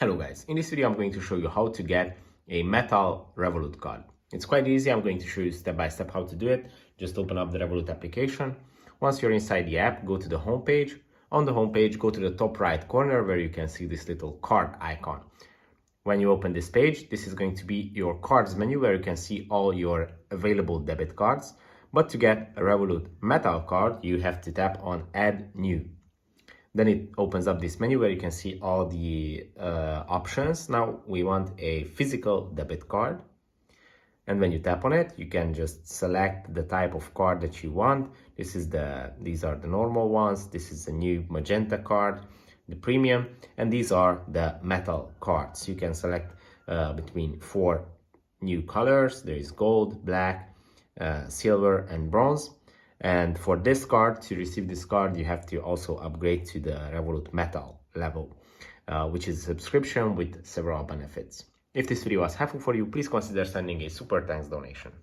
Hello guys, in this video I'm going to show you how to get a metal Revolut card. It's quite easy. I'm going to show you step by step how to do it. Just open up the Revolut application. Once you're inside the app, go to the home page. On the home page, go to the top right corner where you can see this little card icon. When you open this page, this is going to be your cards menu where you can see all your available debit cards. But to get a Revolut metal card, you have to tap on Add New. Then it opens up this menu where you can see all the options. Now we want a physical debit card. And when you tap on it, you can just select the type of card that you want. These are the normal ones. This is the new magenta card, the premium, and these are the metal cards. You can select between 4 new colors. There is gold, black, silver, and bronze. And for this card, to receive this card, you have to also upgrade to the Revolut Metal level, which is a subscription with several benefits. If this video was helpful for you, please consider sending a super thanks donation.